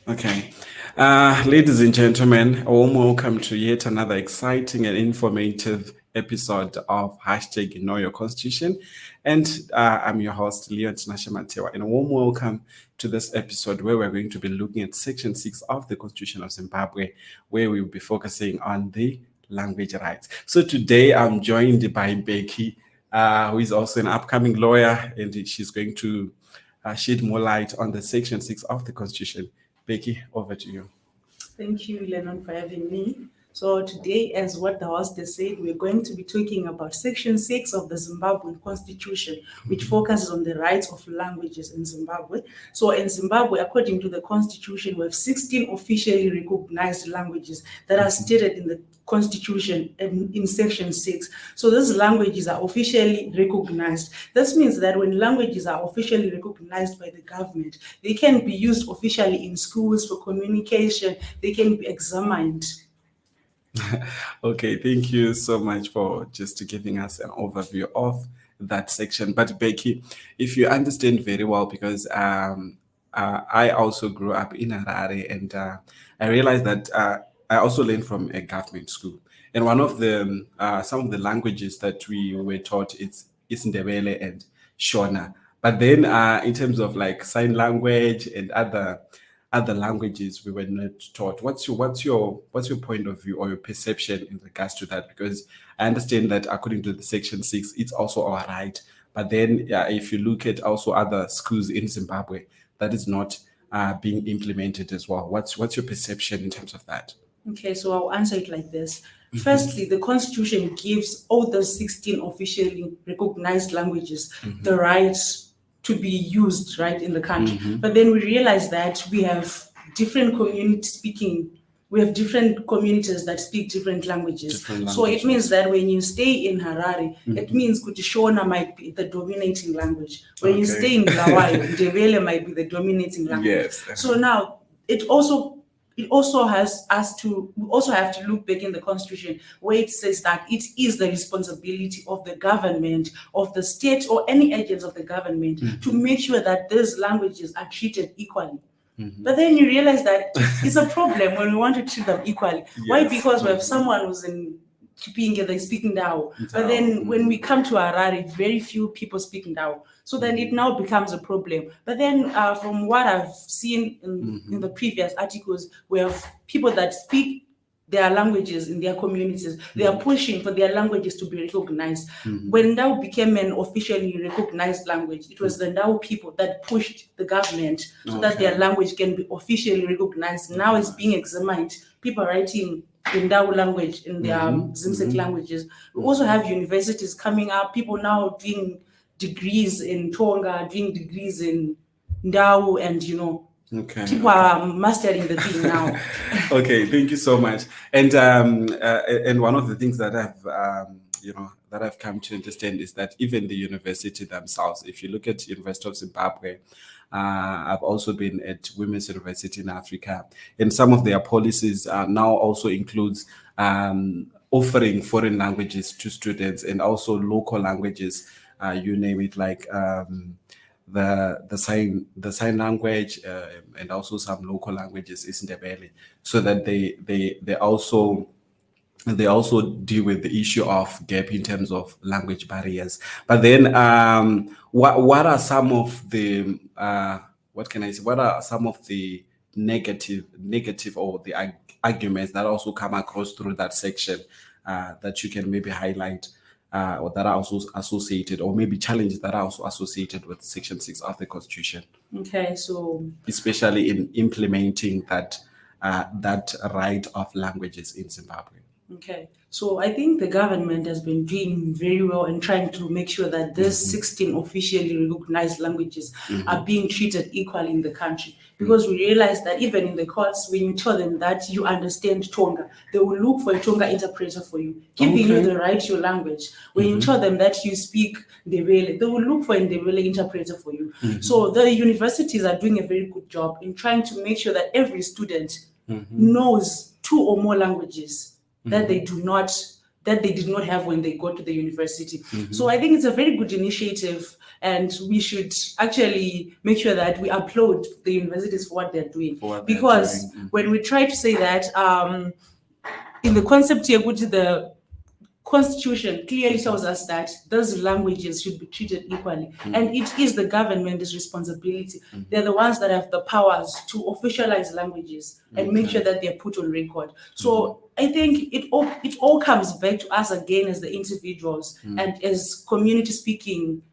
Okay. Ladies and gentlemen, a warm welcome to yet another exciting and informative episode of hashtag Know Your Constitution. And I'm your host, Leon Tinashe-Matewa. And a warm welcome to this episode where we're going to be looking at Section 6 of the Constitution of Zimbabwe, where we'll be focusing on the language rights. So today I'm joined by Becky, who is also an upcoming lawyer, and she's going to shed more light on the Section 6 of the Constitution. Becky, over to you. Thank you, Lennon, for having me. So today, as what the host has said, we're going to be talking about Section 6 of the Zimbabwean Constitution, which focuses on the rights of languages in Zimbabwe. So in Zimbabwe, according to the Constitution, we have 16 officially recognized languages that are stated in the Constitution in Section 6. So these languages are officially recognized. This means that when languages are officially recognized by the government, they can be used officially in schools for communication, they can be examined. Okay, thank you so much for just giving us an overview of that section. But Becky, if you understand very well, because I also grew up in Harare, and I realized that I also learned from a government school. And one of the some of the languages that we were taught is Ndebele and Shona. But then in terms of like sign language and other languages, we were not taught. What's your point of view or your perception in regards to that? Because I understand that according to the Section 6, it's also our right. But then if you look at also other schools in Zimbabwe, that is not being implemented as well. What's your perception in terms of that? Okay, so I'll answer it like this. Firstly, the Constitution gives all the 16 officially recognized languages the rights to be used right in the country. But then we realize that we have different communities that speak different languages. So it means that when you stay in Harare, it means Kuti Shona might be the dominating language. When you stay in Bulawayo, Ndebele might be the dominating language. Yes. So now we also have to look back in the Constitution where it says that it is the responsibility of the government, of the state, or any agents of the government to make sure that these languages are treated equally. But then you realize that it's a problem when we want to treat them equally. Yes. Why? Because we have someone who's in Chipinge, they're speaking Ndau. But then when we come to Harare, very few people speak Ndau. So then it now becomes a problem. But then from what I've seen in the previous articles, we have people that speak their languages in their communities. They are pushing for their languages to be recognized. When Ndau became an officially recognized language, it was the Ndau people that pushed the government so that their language can be officially recognized. Now it's being examined. People writing in Ndau language, in their Zimsek languages. We also have universities coming up, people now doing degrees in Tonga, doing degrees in Ndau, and people are mastering the thing now. Okay, thank you so much. And one of the things that I've come to understand is that even the university themselves, if you look at University of Zimbabwe, I've also been at Women's University in Africa, and some of their policies now also includes offering foreign languages to students and also local languages, you name it, like the sign language and also some local languages is Ndebele, so that they also deal with the issue of gap in terms of language barriers. But then what are some of the what are some of the negative or the arguments that also come across through that section that you can maybe highlight or that are also associated, or maybe challenges that are also associated with Section 6 of the Constitution? Okay, so especially in implementing that right of languages in Zimbabwe. Okay, so I think the government has been doing very well in trying to make sure that these 16 officially recognized languages are being treated equally in the country. Because we realize that even in the courts, when you tell them that you understand Tonga, they will look for a Tonga interpreter for you, giving you the right to your language. When you tell them that you speak Ndebele, they will look for a Ndebele interpreter for you. So the universities are doing a very good job in trying to make sure that every student knows 2 or more languages that they do not that they did not have when they got to the university. So I think it's a very good initiative, and we should actually make sure that we applaud the universities for what they're doing. For what they're Because doing. when we try to say that, in the concept here, which is the Constitution clearly tells us that those languages should be treated equally, and it is the government's responsibility. They're the ones that have the powers to officialize languages and make sure that they're put on record. So I think it all comes back to us again as the individuals and as community speaking.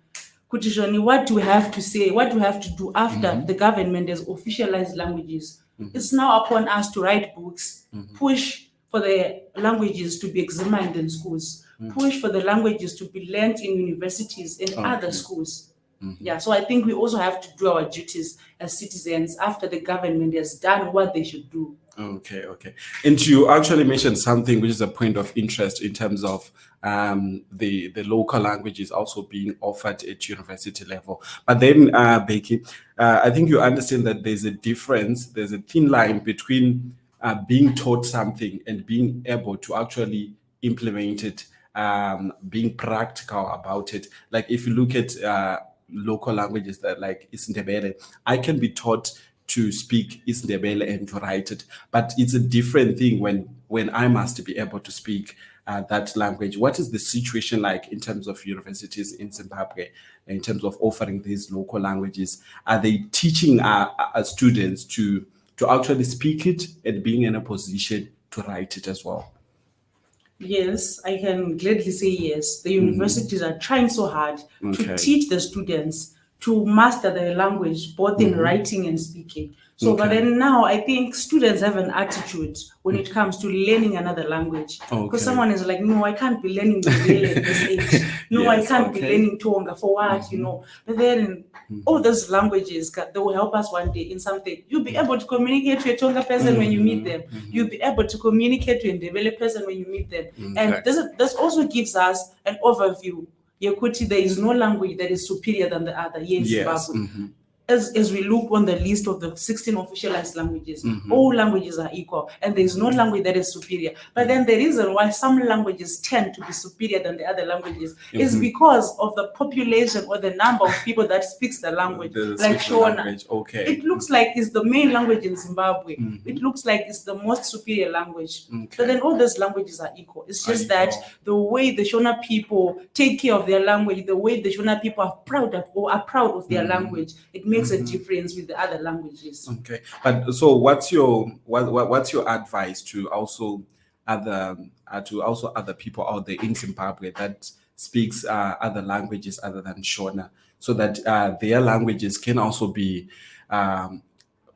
Kutishoni, what do we have to say? What do we have to do after the government has officialized languages? It's now upon us to write books, push for the languages to be examined in schools, push for the languages to be learned in universities and other schools. Yeah, so I think we also have to do our duties as citizens after the government has done what they should do. Okay. And you actually mentioned something which is a point of interest in terms of the local languages also being offered at university level. But then, Becky, I think you understand that there's a difference, there's a thin line between being taught something and being able to actually implement it, being practical about it. Like if you look at local languages that like Isindebele, I can be taught to speak Isindebele and to write it, but it's a different thing when I must be able to speak that language. What is the situation like in terms of universities in Zimbabwe, in terms of offering these local languages? Are they teaching our students to actually speak it and being in a position to write it as well? Yes, I can gladly say yes. The universities are trying so hard to teach the students to master their language, both in writing and speaking. So, but then now I think students have an attitude when it comes to learning another language. Because someone is like, no, I can't be learning Ndebele at this age. No, I can't be learning Tonga. For what, you know? But then all those languages, they will help us one day in something. You'll be able to communicate to a Tonga person when you meet them. You'll be able to communicate to a Ndebele person when you meet them. And this also gives us an overview. Yekuti, there is no language that is superior than the other. Yes, Zimbabwe. As we look on the list of the 16 officialized languages, all languages are equal, and there is no language that is superior. But then the reason why some languages tend to be superior than the other languages is because of the population or the number of people that speaks the language. Like Shona, it looks like it's the main language in Zimbabwe. It looks like it's the most superior language. But then all those languages are equal. It's just that the way the Shona people take care of their language, the way the Shona people are proud of their language, it makes a difference with the other languages. Okay, but so what's your advice to also other people out there in Zimbabwe that speaks other languages other than Shona, so that their languages can also be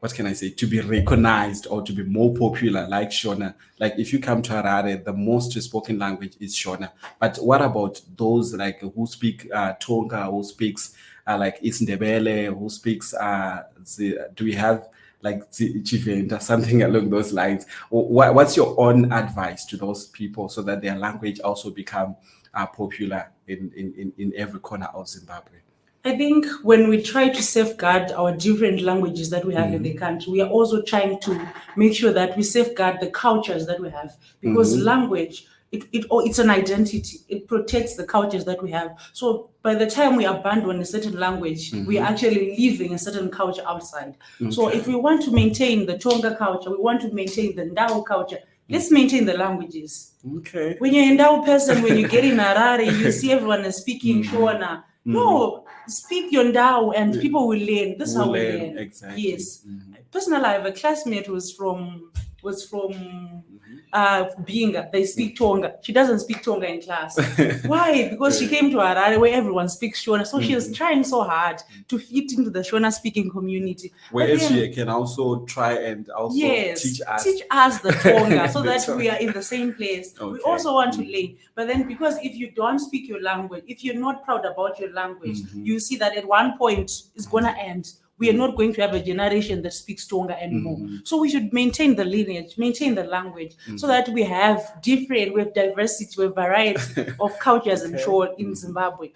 what can I say, to be recognized or to be more popular like Shona? Like if you come to Harare, the most spoken language is Shona. But what about those like who speak Tonga, who speaks like Isindebele, who speaks do we have like Chivenda, something along those lines? What's your own advice to those people so that their language also become popular in every corner of Zimbabwe? I think when we try to safeguard our different languages that we have in the country, we are also trying to make sure that we safeguard the cultures that we have, because language, it's an identity. It protects the cultures that we have. So by the time we abandon a certain language, we are actually leaving a certain culture outside. So if we want to maintain the Tonga culture, we want to maintain the Ndau culture, let's maintain the languages. Okay. When you're a Ndau person, when you get in Harare, you see everyone is speaking Shona. No, speak your Ndau and people will learn. This is how we learn. Exactly. Yes. Personally, I have a classmate who was from Binga. They speak Tonga. She doesn't speak Tonga in class. Why? Because she came to Harare where everyone speaks Shona. So she is trying so hard to fit into the Shona speaking community. Where she can also try and also teach us the Tonga so that we are in the same place. We also want to learn. But then because if you don't speak your language, if you're not proud about your language, you see that at one point it's going to end. We are not going to have a generation that speaks Tonga anymore. So we should maintain the lineage, maintain the language, so that we have diversity, we have variety of cultures and show in Zimbabwe.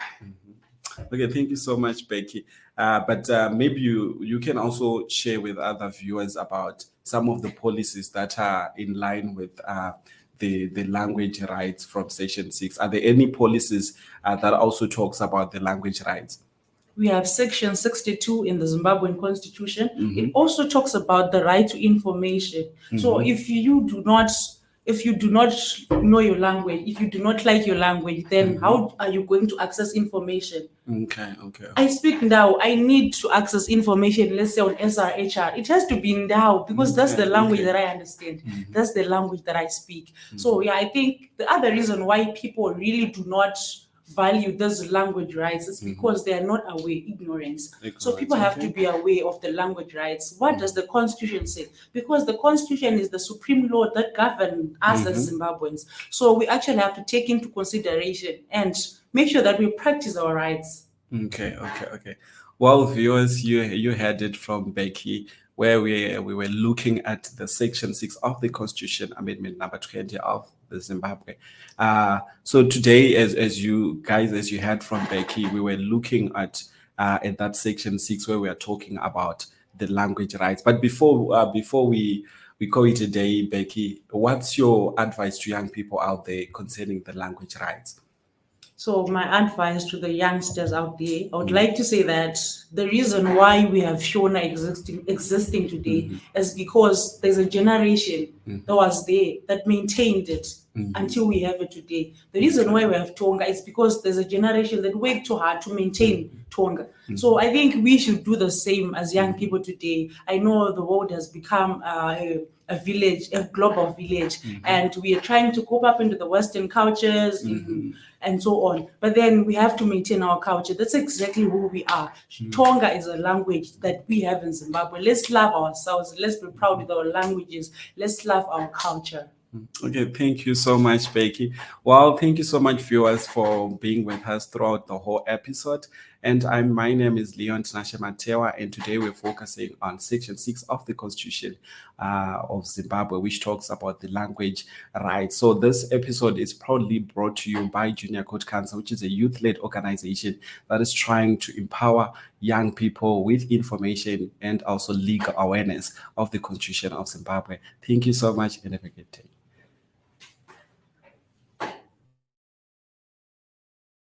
Okay, thank you so much, Becky. But maybe you can also share with other viewers about some of the policies that are in line with the language rights from Section 6? Are there any policies that also talks about the language rights? We have Section 62 in the Zimbabwean Constitution. It also talks about the right to information. So if you do not know your language, if you do not like your language, then how are you going to access information? Okay. I speak now. I need to access information, let's say on SRHR. It has to be now because that's the language that I understand. That's the language that I speak. So yeah, I think the other reason why people really do not value those language rights is because they are not aware, ignorance. So people have to be aware of the language rights. What does the Constitution say? Because the Constitution is the supreme law that governs us as Zimbabweans. So we actually have to take into consideration and make sure that we practice our rights. Okay. Well, viewers, you heard it from Becky, where we were looking at the Section 6 of the Constitution, Amendment number 20 of the Zimbabwe. So today, as you heard from Becky, we were looking at that Section 6 where we are talking about the language rights. But before we call it a day, Becky, what's your advice to young people out there concerning the language rights? So my advice to the youngsters out there, I would like to say that the reason why we have Shona existing today is because there's a generation that was there that maintained it until we have it today. The reason why we have Tonga is because there's a generation that worked too hard to maintain Tonga. So I think we should do the same as young people today. I know the world has become a village, a global village, and we are trying to cope up into the Western cultures and so on. But then we have to maintain our culture. That's exactly who we are. Tonga is a language that we have in Zimbabwe. Let's love ourselves. Let's be proud with our languages. Let's love our culture. Okay, thank you so much, Becky. Well, thank you so much, viewers, for being with us throughout the whole episode. And my name is Leon Tinashe Matewa, and today we're focusing on Section 6 of the Constitution of Zimbabwe, which talks about the language rights. So this episode is proudly brought to you by Junior Code Council, which is a youth-led organization that is trying to empower young people with information and also legal awareness of the Constitution of Zimbabwe. Thank you so much, and have a good day.